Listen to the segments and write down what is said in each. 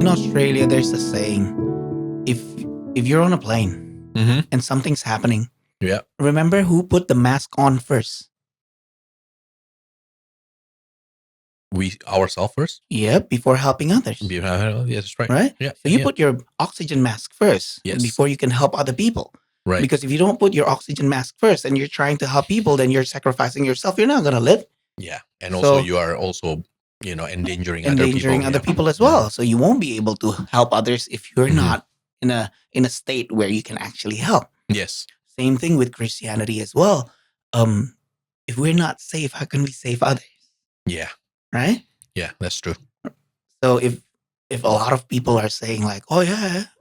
In Australia, there's a saying: if if you're on a plane Mm-hmm. and something's happening, Yeah. remember who put the mask on first? We ourselves first. Yep, before helping others. Yes, that's right. Right? Yeah. So you yeah. put your oxygen mask first Yes. before you can help other people. Right. Because if you don't put your oxygen mask first and you're trying to help people, then you're sacrificing yourself. You're not going to live. Yeah. And also So- you are also, endangering Endangering other other people as well. So you won't be able to help others if you're Mhm. not in a state where you can actually help. Yes. Same thing with Christianity as well. If we're not safe, how can we save others? Yeah. Right? Yeah. That's true. So if a lot of people are saying like, oh yeah,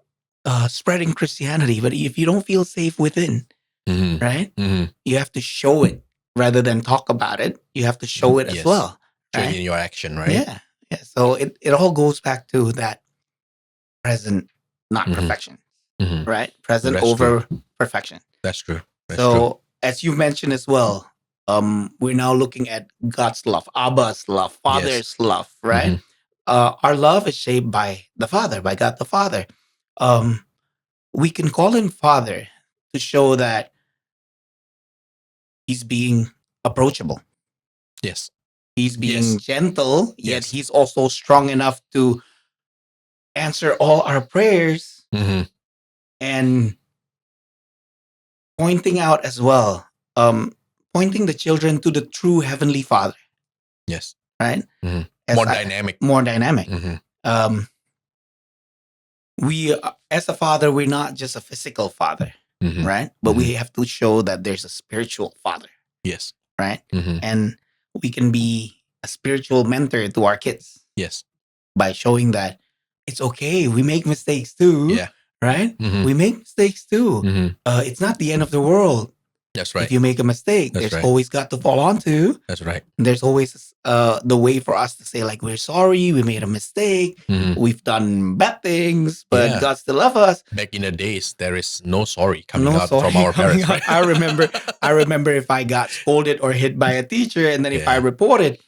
spreading Christianity, but if you don't feel safe within, Mm-hmm. right? Mm-hmm. You have to show it rather than talk about it. You have to show it as Yes. well. Showing Right? in your action, right? Yeah. Yeah. So it all goes back to that present, not Mhm. perfection. Mhm. Right? Present That's over perfection. That's true. That's So true. as you mentioned as well, we're now looking at God's love, Abba's love, Father's love, right? Mhm. Our love is shaped by the Father, by God the Father. We can call him Father to show that he's being approachable. Yes. He's being Yes. gentle, yet Yes. he's also strong enough to answer all our prayers Mm-hmm. and pointing out as well, pointing the children to the true Heavenly Father, Yes. right? Mhm. As More I- dynamic. More dynamic. Mm-hmm. We, as a father, we're not just a physical father, Mm-hmm. right? But we have to show that there's a spiritual father, Yes. right? Mm-hmm. And we can be a spiritual mentor to our kids Yes. by showing that it's okay. We make mistakes too, Yeah. right? Mhm. We make mistakes too. Mm-hmm. It's not the end of the world. That's right. If you make a mistake, That's there's right. always got to fall onto. That's right. There's always the way for us to say like, we're sorry, we made a mistake, Mhm. we've done bad things, but Yeah. God still loves us. Back in the days, there is no sorry coming No out sorry from our coming parents, out. right? I remember if I got scolded or hit by a teacher, and then if I Yeah. report it,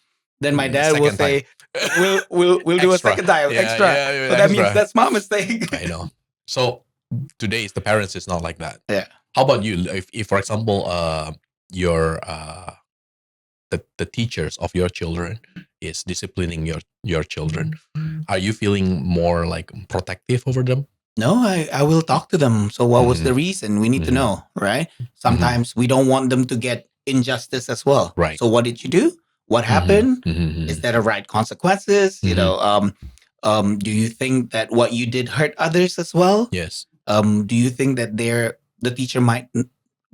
then my dad will Second time. say, we'll do a Extra. second time Yeah, extra. yeah, So that means extra. that's my mistake. I know. So today's the parents is not like that. Yeah. How about you? If for example, your the teachers of your children is disciplining your children, are you feeling more like protective over them? No, I will talk to them. So what was the reason? We need to Mhm. know, right? Sometimes we don't want them to get injustice as well. Right. So what did you do? What happened? Mhm. Is there the right consequences? You Mhm. know, do you think that what you did hurt others as well? Yes. Do you think that the teacher might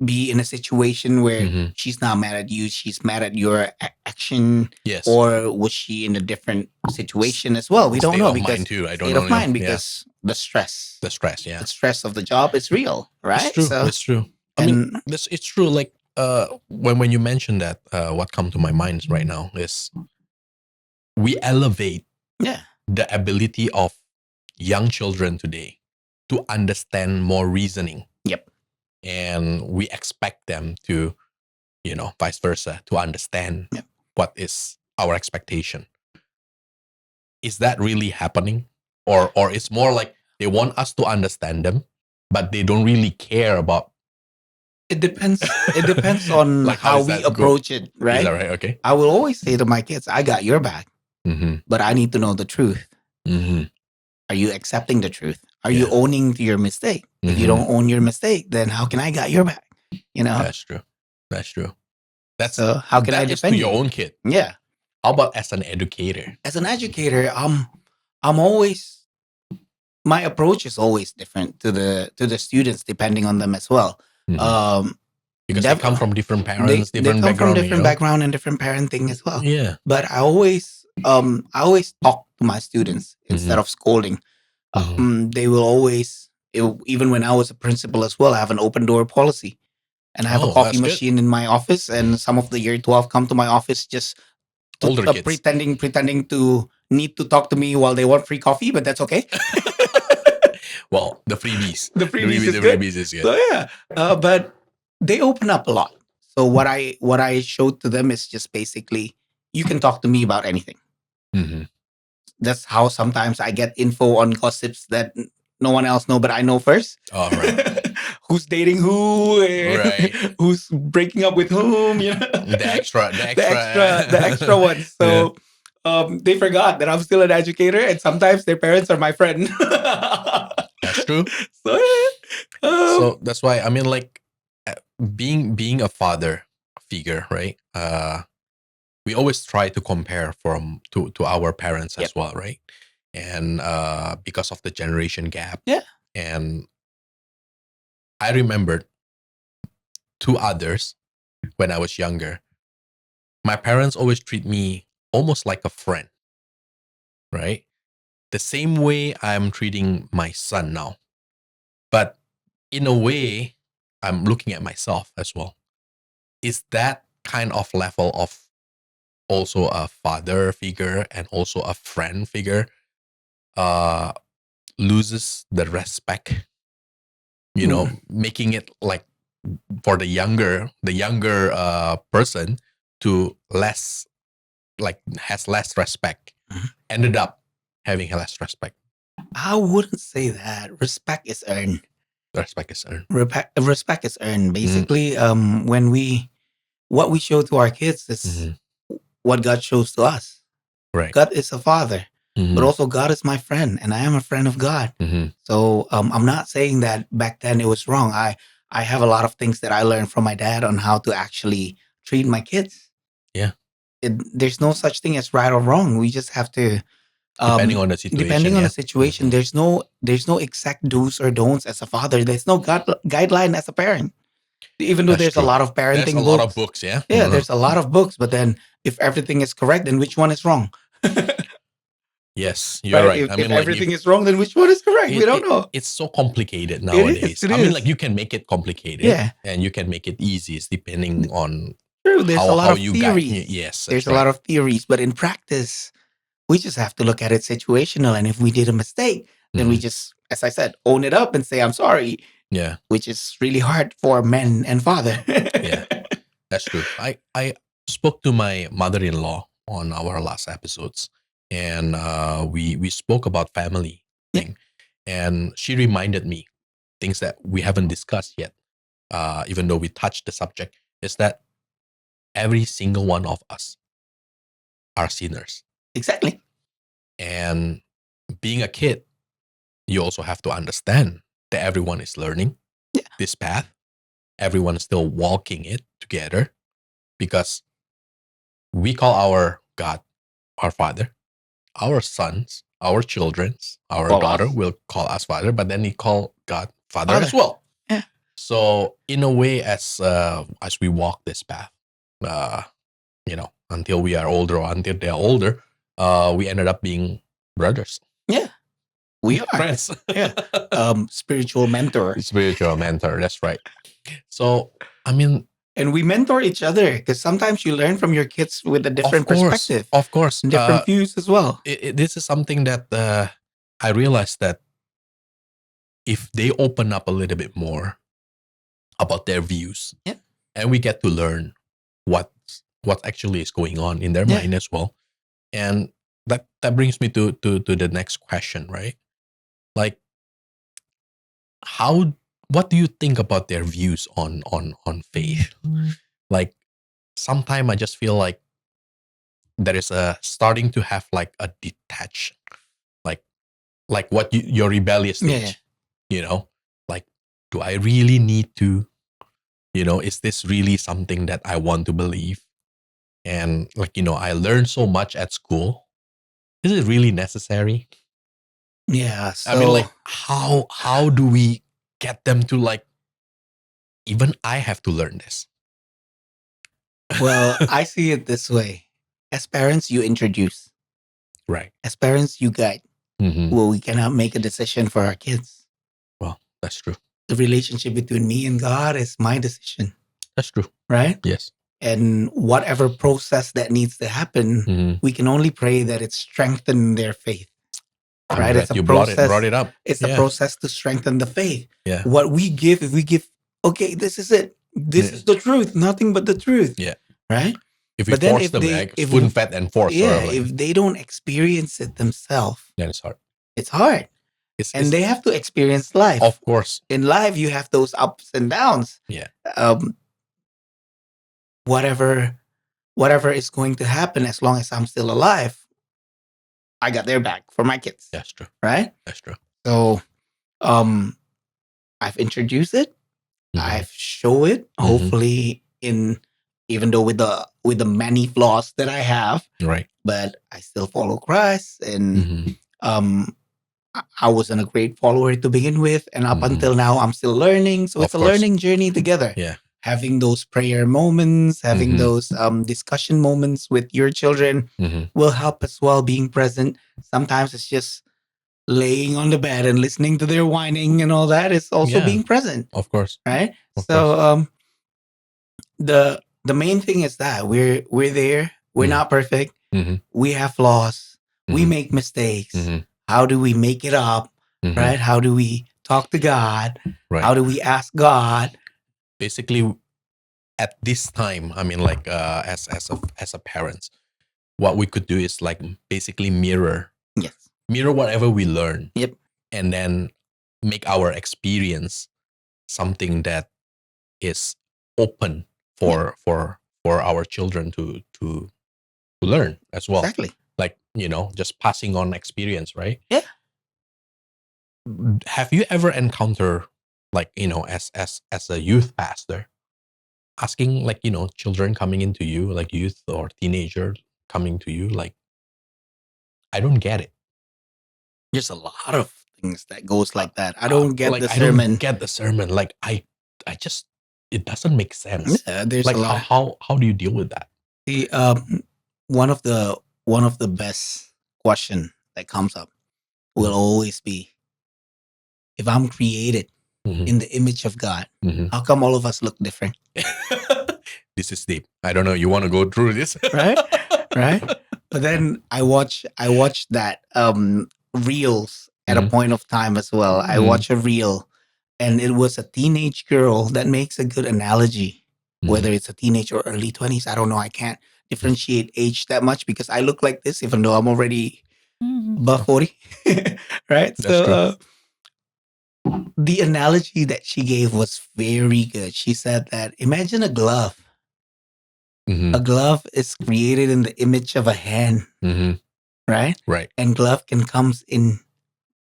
be in a situation where Mhm. she's not mad at you, she's mad at your action, Yes. or was she in a different situation as well? We don't State know of because mind too. I don't state know. of mind Yeah. because the stress, The stress. Yeah. the stress of the job is real, right? It's true. So It's true. I mean, it's true. Like when you mention that, what come to my mind right now is we elevate yeah, the ability of young children today to understand more reasoning. Yep. And we expect them to, vice versa, to understand Yep. what is our expectation. Is that really happening? Or it's more like they want us to understand them, but they don't really care about. it depends. It depends on Like, how how does we that go? approach it, Is right? that right? Okay. I will always say to my kids, I got your back, Mm-hmm. but I need to know the truth. Mm-hmm. Are you accepting the truth? Are Yeah. you owning your mistake? If you Mhm. don't own your mistake, then how can I got your back? You know? That's true. That's true. That's So how can I that is defend to your you? own kid. Yeah. How about as an educator? As an educator, I'm always, my approach is always different to the students depending on them as well. Mhm. Because they come from different parents, They different come from background. different background and different parenting as well. Yeah. But I always talk to my students instead of scolding. They will always, even when I was a principal as well, I have an open door policy, and I have a Oh, coffee that's good. machine in my office. And some of the year 12 come to my office just Older kids. pretending to need to talk to me while they want free coffee, but that's okay. Well, the freebies. The freebies is the good. freebies is good. So yeah, but they open up a lot. So what I showed to them is just basically, you can talk to me about anything. Mm-hmm. That's how sometimes I get info on gossips that no one else know, but I know first. All right. Who's dating who? Right. Who's breaking up with whom? You know, The extra, the extra ones. Yeah, So they forgot that I'm still an educator, and sometimes their parents are my friend. that's true. So yeah, So that's why I mean, like, being a father figure, right? We always try to compare to our parents yep, as well, right? And because of the generation gap, yeah, and I remembered two others when I was younger. My parents always treat me almost like a friend, right? The same way I'm treating my son now. But in a way, I'm looking at myself as well. Is that kind of level of also a father figure and also a friend figure uh loses the respect, mm, making it like for the younger person to less, like, has less respect, mhm. ended up having less respect. I wouldn't say that. Respect is earned. The respect is earned. Respect is earned. Mm, Basically, when what we show to our kids is mhm. what God shows to us. Right. God is a father, but Mhm, also God is my friend, and I am a friend of God. mhm. So I'm not saying that back then it was wrong. I have a lot of things that I learned from my dad on how to actually treat my kids. Yeah. There's no such thing as right or wrong. We just have to, Depending on the depending situation, on the yeah. situation. Mhm. There's no exact do's or don'ts as a father. There's no guideline as a parent. Even though That's there's a true. lot of There's a parenting lot of books, books, yeah. yeah, there's a lot of books. But then, if everything is correct, then which one is wrong? Yes, you're Right? right. If, I if mean, like, everything is wrong, then which one is correct? We it, don't it know. it's so complicated It is. nowadays. It I mean, like, is. you can make it complicated Yeah. and you can make it easy. It's depending on True. There's a lot how of you guide. theories. Yes, There's that's a lot right. of theories, but in practice, we just have to look at it situational. And if we did a mistake, then we Mhm. just, as I said, own it up and say, I'm sorry, Yeah, which is really hard for men and father. yeah, that's true. I spoke to my mother-in-law on our last episodes, and we spoke about family Yeah, thing, and she reminded me things that we haven't discussed yet. Even though we touched the subject, is that every single one of us are sinners, exactly. and being a kid, you also have to understand that everyone is learning Yeah, this path. Everyone is still walking it together because we call our God our Father, our sons, our children's, our call daughter us will call us Father, but then he call God Father as father. well. Yeah, So in a way, as we walk this path, until we are older or until they are older, we ended up being brothers, yeah, we are. friends, Yeah. Spiritual mentor. spiritual mentor. That's right. So I mean, And we mentor each other because sometimes you learn from your kids with a different perspective, of course, different views as well. this is something that I realized that if they open up a little bit more about their views, Yeah. and we get to learn what actually is going on in their Yeah. mind as well, and that brings me to the next question, right? Like, how what do you think about their views on faith? Like, sometimes I just feel like there is a starting to have like a detach, like what your rebellious Yeah. Yeah. stage, you know, like, do I really need to, is this really something that I want to believe? And, like, I learned so much at school. Is it really necessary? Yeah. I mean, So, like, how do we get them to, like, even I have to learn this? well, I see it this way. As parents, you introduce. Right. As parents, you guide. Hmm. Well, we cannot make a decision for our kids. Well, that's true. The relationship between me and God is my decision, That's true. right? Yes. And whatever process that needs to happen, Hmm. we can only pray that it strengthen their faith. I'm Right? It's glad a you brought process. it up. It's a Yeah. process to strengthen the faith. Yeah. What we give, if we give, okay, this is it. this is the truth, nothing but the truth. Yeah. Right. If we But then force them, like if spoon fed and force, sort of like, if they don't experience it themselves, then it's hard. it's hard. And they have to experience life. Of course. In life, you have those ups and downs. Yeah. Whatever is going to happen, as long as I'm still alive, I got their back for my kids. That's true. Right? That's true. So I've introduced it. I've shown it. Hopefully, even though with the many flaws that I have, right? But I still follow Christ, and I wasn't a great follower to begin with, and up until now, I'm still learning. So it's a learning journey together. Yeah. Having those prayer moments, having those discussion moments with your children will help as well. Being present. Sometimes it's just laying on the bed and listening to their whining and all that is also being present. Of course. Right? So the main thing is that we're there. We're not perfect. We have flaws. We make mistakes. How do we make it up? Right? How do we talk to God? Right. How do we ask God? Basically, at this time, I mean, like as a parents, what we could do is like basically mirror whatever we learn. Yep. And then make our experience something that is open for our children to learn as well. Exactly. Like, just passing on experience, right? Yeah. Have you ever encountered, like, as a youth pastor, asking, like, children coming into you, like youth or teenagers coming to you, like, I don't get it. There's a lot of things that goes like that. I don't get like, the sermon. I don't get the sermon. Like, I just, it doesn't make sense. Yeah, there's like, a lot. How do you deal with that? The one of the best question that comes up will always be, if I'm created in the image of God, how come all of us look different? This is deep. I don't know. You want to go through this? Right? But then I watched that reels at a point of time as well. I watched a reel, and it was a teenage girl that makes a good analogy. Whether it's a teenage or early 20s, I don't know. I can't differentiate age that much because I look like this, even though I'm already above 40. Right? That's so the analogy that she gave was very good. She said that imagine a glove. A glove is created in the image of a hand, right? Right. And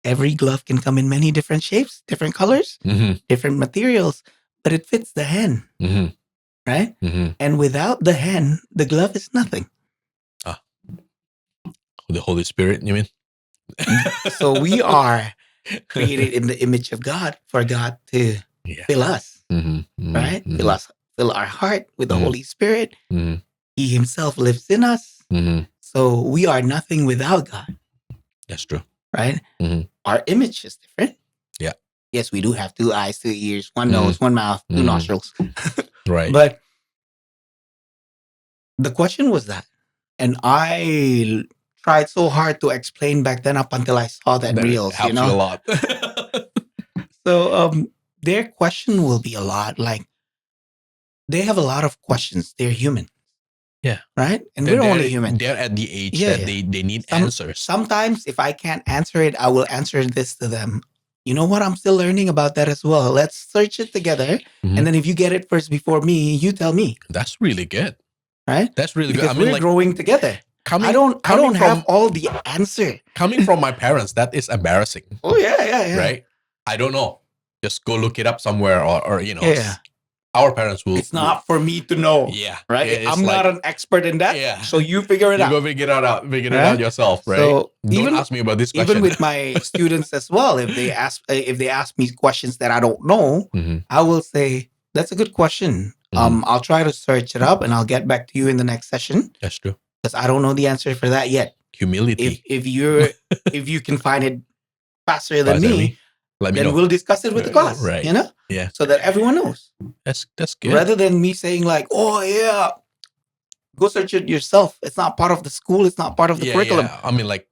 every glove can come in many different shapes, different colors, different materials, but it fits the hand, right? And without the hand, the glove is nothing. The Holy Spirit, you mean? So we are created in the image of God for God to fill us, right? Fill our heart with the Holy Spirit. He himself lives in us. So we are nothing without God. That's true. Right? Our image is different. Yeah. Yes, we do have 2 eyes, 2 ears, 1 nose, 1 mouth, 2 nostrils. Right. But the question was that. And I tried so hard to explain back then up until I saw that reels. Helps you a lot. So their question will be a lot like, they have a lot of questions. They're human. Yeah. Right? And we're only human. They're at the age that they need answers. Sometimes if I can't answer it, I will answer this to them. You know what? I'm still learning about that as well. Let's search it together. And then if you get it first before me, you tell me. That's really good. Right? That's really because good. I mean, we're like, growing together. I don't have all the answer. Coming from my parents, that is embarrassing. Oh, yeah. Right? I don't know. Just go look it up somewhere or our parents will. It's not for me to know. Yeah. Right? I'm not an expert in that. Yeah. So you figure it out. You go figure it out yourself, right? So don't ask me about this question. Even with my students as well, if they ask me questions that I don't know, I will say, that's a good question. I'll try to search it up and I'll get back to you in the next session. That's true. Because I don't know the answer for that yet. Humility. If you can find it faster than me, then we'll discuss it with the class. Right. Yeah. So that everyone knows. That's good. Rather than me saying like, oh yeah, go search it yourself. It's not part of the school. It's not part of the curriculum. Yeah. I mean, like,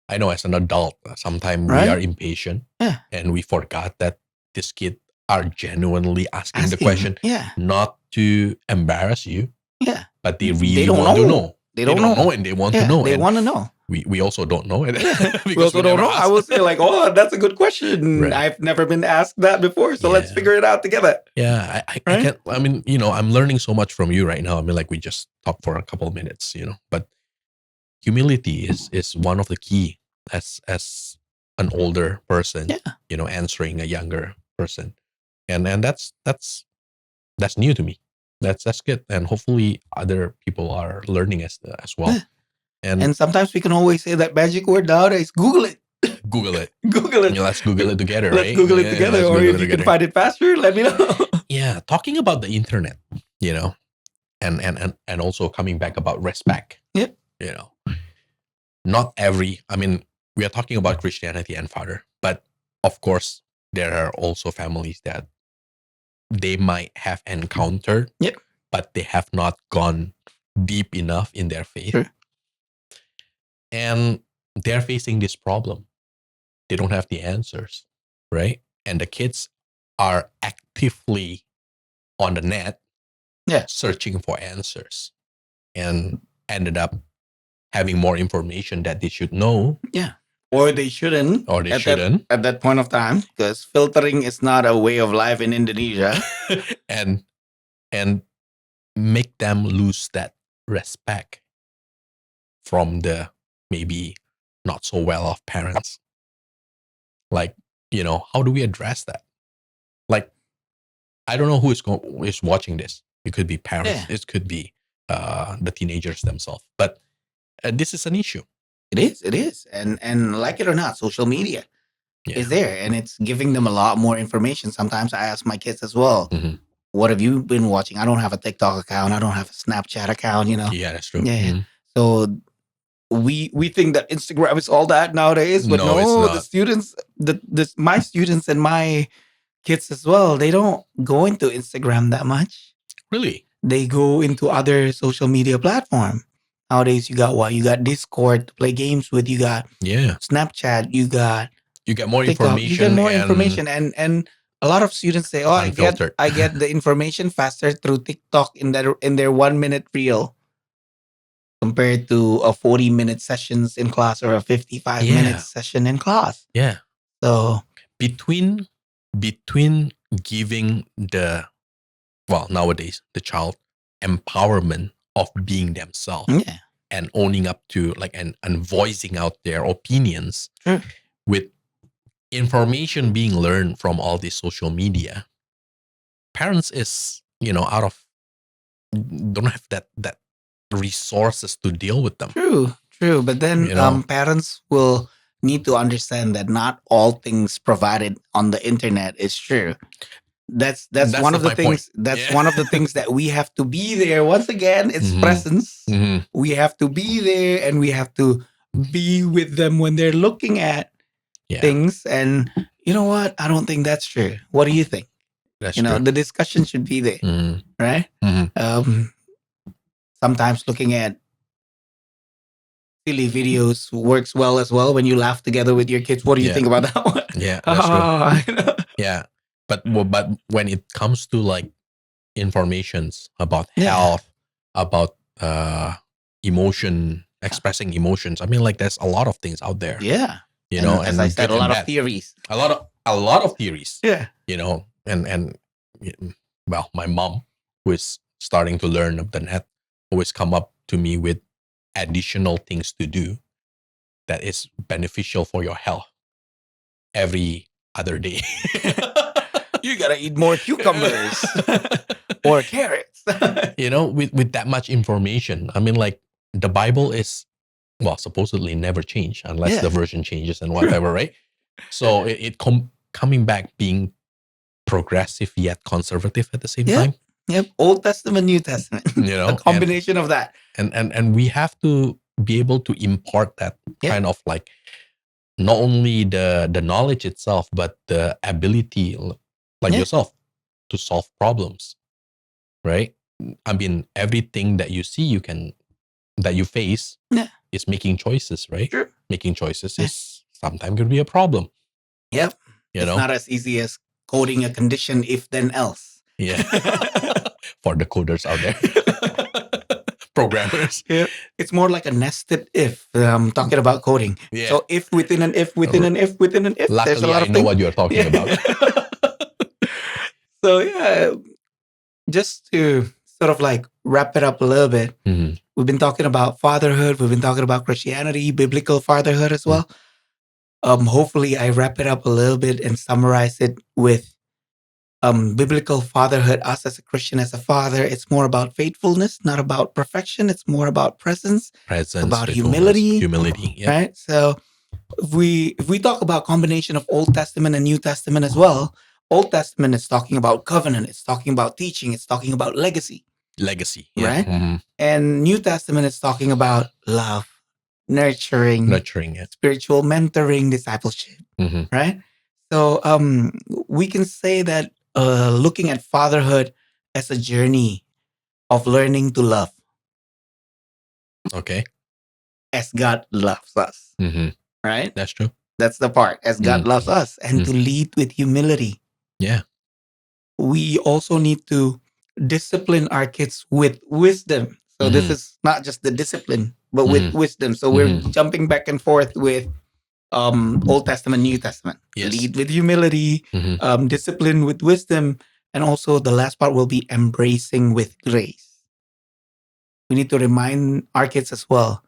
I know as an adult, sometimes we are impatient and we forgot that this kid are genuinely asking the Asking. question, Yeah. not to embarrass you, Yeah. but they They really don't want to know. know. They They don't don't know. know and they want to Yeah. know. They And want to know. we also don't know it Yeah. We because also we don't never know. I asked. will say like, oh, that's a good question. Right. I've never been asked that before. So let's Yeah. figure it out together. Yeah, I Right? can't. I mean, I'm learning so much from you right now. I mean, like we just talked for a couple of minutes, but humility is one of the key as an older person, Yeah. answering a younger person, and that's new to me. That's good, and hopefully other people are learning as well. Yeah. And And sometimes we can always say that magic word nowadays. Google it. Google it. Google it. Let's Google it together, Let's right? Google it Yeah, together. let's Or Google if it you can together. find it faster, let me know. Yeah, talking about the internet, and also coming back about respect. Yep. Not every. I mean, we are talking about Christianity and Father, but of course, there are also families that they might have encountered, Yep. but they have not gone deep enough in their faith. Sure. And they're facing this problem. They don't have the answers, right? And the kids are actively on the net searching for answers and ended up having more information that they should know. Yeah. Or they shouldn't. Or they shouldn't. At that point of time, because filtering is not a way of life in Indonesia. and make them lose that respect from the maybe not so well off parents. Like, how do we address that? Like, I don't know who is watching this. It could be parents. Yeah. It could be the teenagers themselves. But this is an issue. It is. And like it or not, social media is there. And it's giving them a lot more information. Sometimes I ask my kids as well, what have you been watching? I don't have a TikTok account. I don't have a Snapchat account, Yeah, that's true. Yeah. So we think that Instagram is all that nowadays, but No, it's no, not. the students, my students and my kids as well, they don't go into Instagram that much. Really? They go into other social media platform. Nowadays, you got what? You got Discord to play games with. You got Snapchat. You get more TikTok. information. You get more information, and a lot of students say, "Oh, I get the information faster through TikTok in their 1 minute reel, compared to a 40-minute sessions in class or a 55-minute session in class." Yeah. So between giving nowadays the child empowerment of being themselves and owning up to and voicing out their opinions with information being learned from all this social media, parents is out of don't have that resources to deal with them. True, but then parents will need to understand that not all things provided on the internet is true. That's one of the things. Point. That's one of the things that we have to be there. Once again, it's presence. We have to be there, and we have to be with them when they're looking at things. And you know what? I don't think that's true. What do you think? That's true. The discussion should be there, right? Sometimes looking at silly videos works well as well when you laugh together with your kids. What do you think about that one? Yeah, that's true. Yeah, but when it comes to informations about health, about emotion, expressing emotions, I mean, there's a lot of things out there. Yeah, and as I said, a lot of theories. A lot of theories. Yeah, and my mom, who is starting to learn of the net, always come up to me with additional things to do that is beneficial for your health every other day. You gotta eat more cucumbers or carrots. With that much information, I mean, the Bible is supposedly never change unless the version changes and whatever, right? So coming back being progressive yet conservative at the same time. Yep, Old Testament, New Testament. A combination of that. And we have to be able to impart that kind of not only the knowledge itself, but the ability, yourself, to solve problems, right? I mean, everything that you see, that you face is making choices, right? Sure. Making choices is sometimes going to be a problem. Yep. It's not as easy as coding a condition if then else. Yeah. For the coders out there, programmers. Yeah. It's more like a nested if. Talking about coding. Yeah. So if within an if within an if within an if. There's a Luckily, lot I of know things. what you're talking about. So yeah, just to sort of like wrap it up a little bit. Mhm. We've been talking about fatherhood. We've been talking about Christianity, biblical fatherhood as well. Hopefully, I wrap it up a little bit and summarize it with biblical fatherhood. Us as a Christian, as a father, it's more about faithfulness, not about perfection. It's more about presence, Presence, about faithfulness, humility. humility. Yeah. Right. So if we talk about combination of Old Testament and New Testament as well, Old Testament is talking about covenant. It's talking about teaching. It's talking about legacy. Legacy. Yeah. Right. Mhm. And New Testament is talking about love, nurturing, Nurturing it. spiritual mentoring, discipleship. Mhm. Right. So we can say that looking at fatherhood as a journey of learning to love Okay. as God loves us. Mhm. Right. That's true. That's the part, as God loves us, and to lead with humility. Yeah. We also need to discipline our kids with wisdom. So this is not just the discipline, but with wisdom. So we're jumping back and forth with Old Testament, New Testament. Yes. Lead with humility, discipline with wisdom, and also the last part will be embracing with grace. We need to remind our kids as well,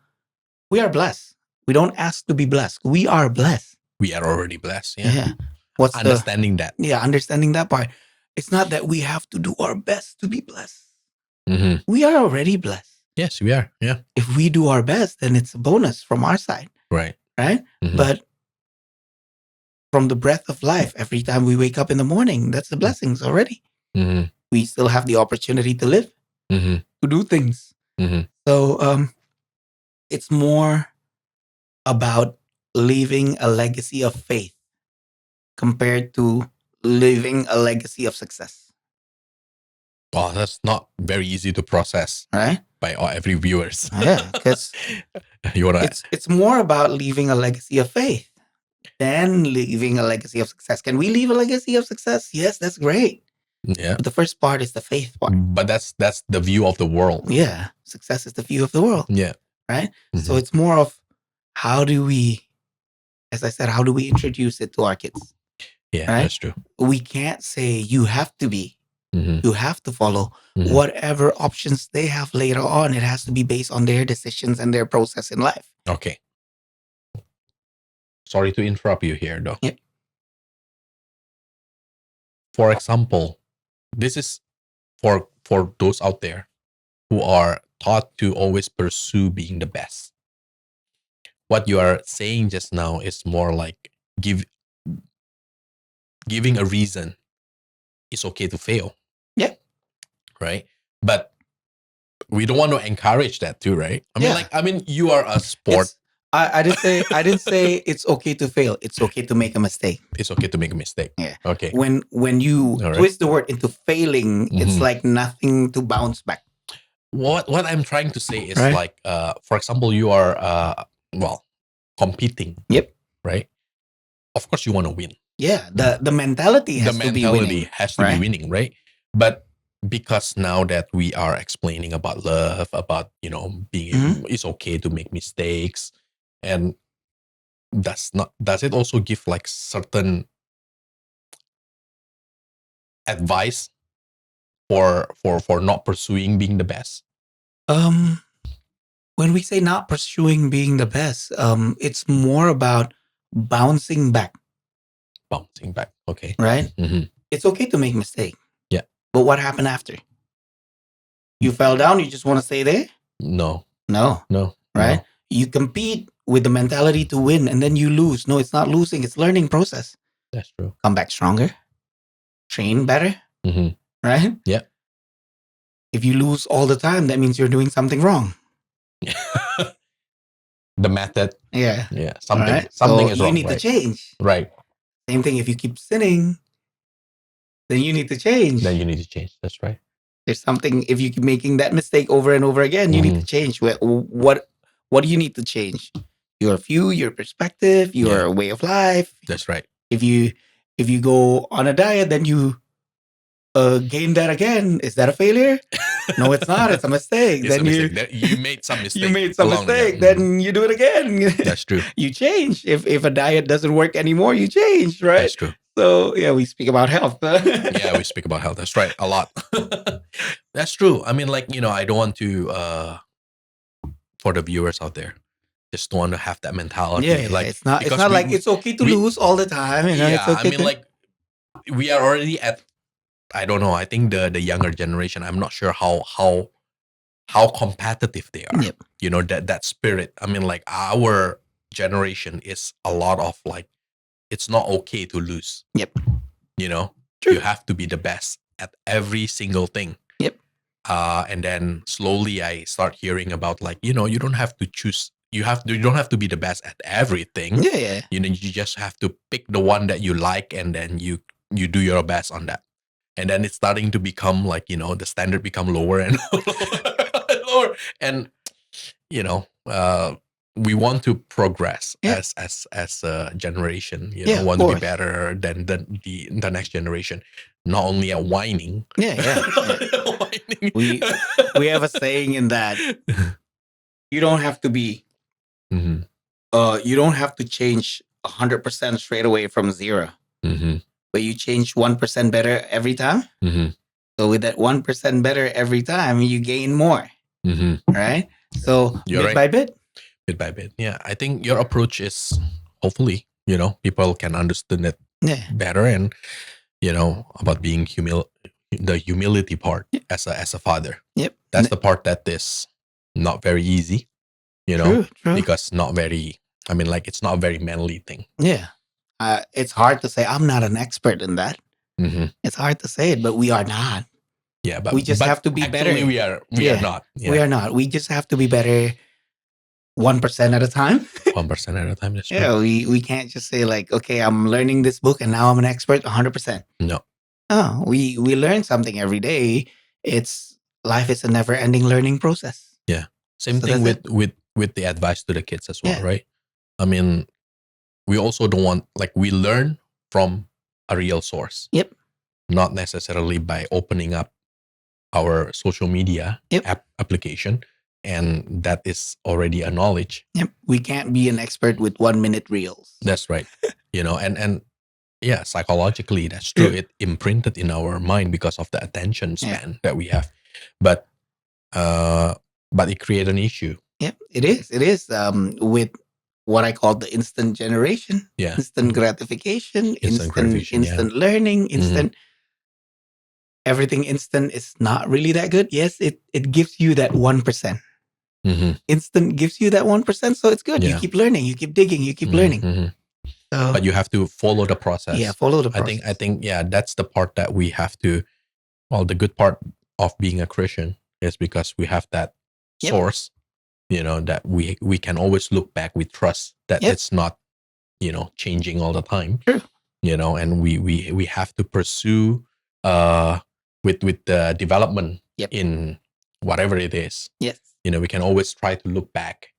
we are blessed. We don't ask to be blessed. We are blessed. We are already blessed. Yeah. Yeah. What's Understanding that. Yeah, understanding that part. It's not that we have to do our best to be blessed. Mhm. We are already blessed. Yes, we are. Yeah. If we do our best, then it's a bonus from our side. Right. Right. But from the breath of life, every time we wake up in the morning, that's the blessings already. Mhm. We still have the opportunity to live, Mhm. to do things. Mhm. So it's more about leaving a legacy of faith compared to leaving a legacy of success. Well, that's not very easy to process, right? By every viewers. Yeah, because You wanna? it's more about leaving a legacy of faith than leaving a legacy of success. Can we leave a legacy of success? Yes, that's great. Yeah. But the first part is the faith part. But that's the view of the world. Yeah, success is the view of the world. Yeah. Right. So it's more of how do we, as I said, how do we introduce it to our kids? Yeah, right? that's true. We can't say you have to be. You have to follow Mhm. whatever options they have later on. It has to be based on their decisions and their process in life. Okay. Sorry to interrupt you here, though. Yep. For example, this is for those out there who are taught to always pursue being the best. What you are saying just now is more like giving a reason it's okay to fail. Yeah. Right. But we don't want to encourage that too, right? I mean, you are a sport. I didn't say it's okay to fail. It's okay to make a mistake. It's okay to make a mistake. Yeah. Okay. When you All right. twist the word into failing, it's like nothing to bounce back. What I'm trying to say is Right. like, for example, you are competing. Yep. Right. Of course, you want to win. Yeah. The mentality has to be winning. Has to be winning, right? But because now that we are explaining about love, about being, it's okay to make mistakes, and does it also give like certain advice for not pursuing being the best? When we say not pursuing being the best, it's more about bouncing back. Bouncing back. Okay. Right. It's okay to make mistake. Yeah. But what happened after? You fell down. You just want to stay there? No. Right. No. You compete with the mentality to win, and then you lose. No, it's not losing. It's learning process. That's true. Come back stronger. Train better. Right. Yeah. If you lose all the time, that means you're doing something wrong. The method. Yeah. Yeah. Something is wrong. You need to change. Right. Same thing. If you keep sinning, then you need to change. That's right. There's something. If you keep making that mistake over and over again, you need to change. What do you need to change? Your view, your perspective, your way of life. That's right. If you If you go on a diet, then you gain that again. Is that a failure? No, it's not. It's a mistake. It's a Then mistake. You made some you mistake made some along the mistake. way. Then you do it again. That's true. You change. If a diet doesn't work anymore, you change, right? That's true. So yeah, we speak about health. Yeah, we speak about health. That's right. A lot. That's true. I mean, like, I don't want to for the viewers out there, just don't want to have that mentality. Yeah, Like, it's not because like it's okay to lose all the time. It's yeah, okay I mean, like, we are already at, I don't know, I think the younger generation, I'm not sure how competitive they are. Yep. That spirit. I mean, like, our generation is a lot of like, it's not okay to lose. Yep. You have to be the best at every single thing. Yep. And then slowly I start hearing about, like, you don't have to choose. You don't have to be the best at everything. Yeah. You just have to pick the one that you like, and then you do your best on that. And then it's starting to become like, the standard become lower and lower. And, we want to progress as a generation, want to be better than the next generation. Not only at whining. Yeah. Whining. We have a saying in that you don't have to be, you don't have to change 100% straight away from 0. But you change 1% better every time. So with that 1% better every time, you gain more. Right? So bit by bit. Bit by bit. Yeah. I think your approach is, hopefully, people can understand it better, and, about being the humility part as a father. Yep. That's the part that is not very easy, True. because not very, I mean, like, it's not a very manly thing. Yeah. It's hard to say. I'm not an expert in that. It's hard to say it, but we are not. Yeah, but we just have to be better. We are not. Yeah. We are not. We just have to be better 1% at a time. 1% at a time. That's true. Yeah, we can't just say like, okay, I'm learning this book and now I'm an expert 100%. No. Oh, we learn something every day. Life is a never-ending learning process. Yeah. Same thing with the advice to the kids as well, right? I mean, we also don't want, like, we learn from a real source. Yep. Not necessarily by opening up our social media application, and that is already a knowledge. Yep. We can't be an expert with 1-minute reels. That's right. And yeah, psychologically, that's true. It imprinted in our mind because of the attention span that we have. But it created an issue. Yep, it is. It is with what I call the instant generation. Yeah. Instant gratification, instant learning, instant everything instant is not really that good. Yes, it gives you that 1%. Instant gives you that 1%, so it's good. You keep learning, you keep digging, you keep learning. So, but you have to follow the process. Yeah, follow the process. I think that's the part that we have to. Well, the good part of being a Christian is because we have that source. That we can always look back. We trust that it's not, changing all the time. True. And we have to pursue with the development in whatever it is. Yes. We can always try to look back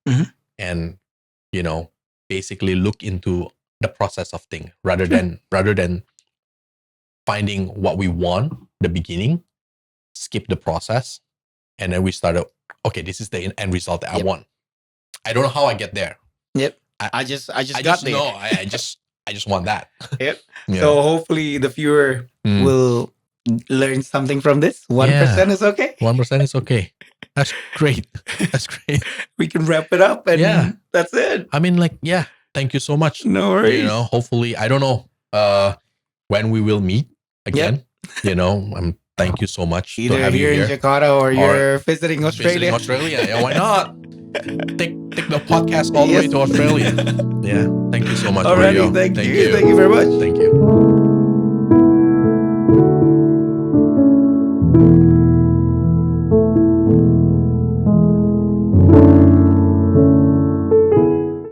and, basically look into the process of thing rather than finding what we want the beginning, skip the process, and then we started, okay, this is the end result that I want. I don't know how I get there. Yep. I just got there. No, I just want that. Yep. So hopefully the viewer will learn something from this. 1% is okay. 1% is okay. That's great. That's great. We can wrap it up and that's it. I mean, like, thank you so much. No worries. Hopefully, I don't know when we will meet again. Thank you so much. Either to have here you in Jakarta or you're visiting Australia. Yeah, why not? Take the podcast all the way to Australia. Yeah. Thank you so much, Alrighty, Mario. thank you. Thank you very much. Thank you.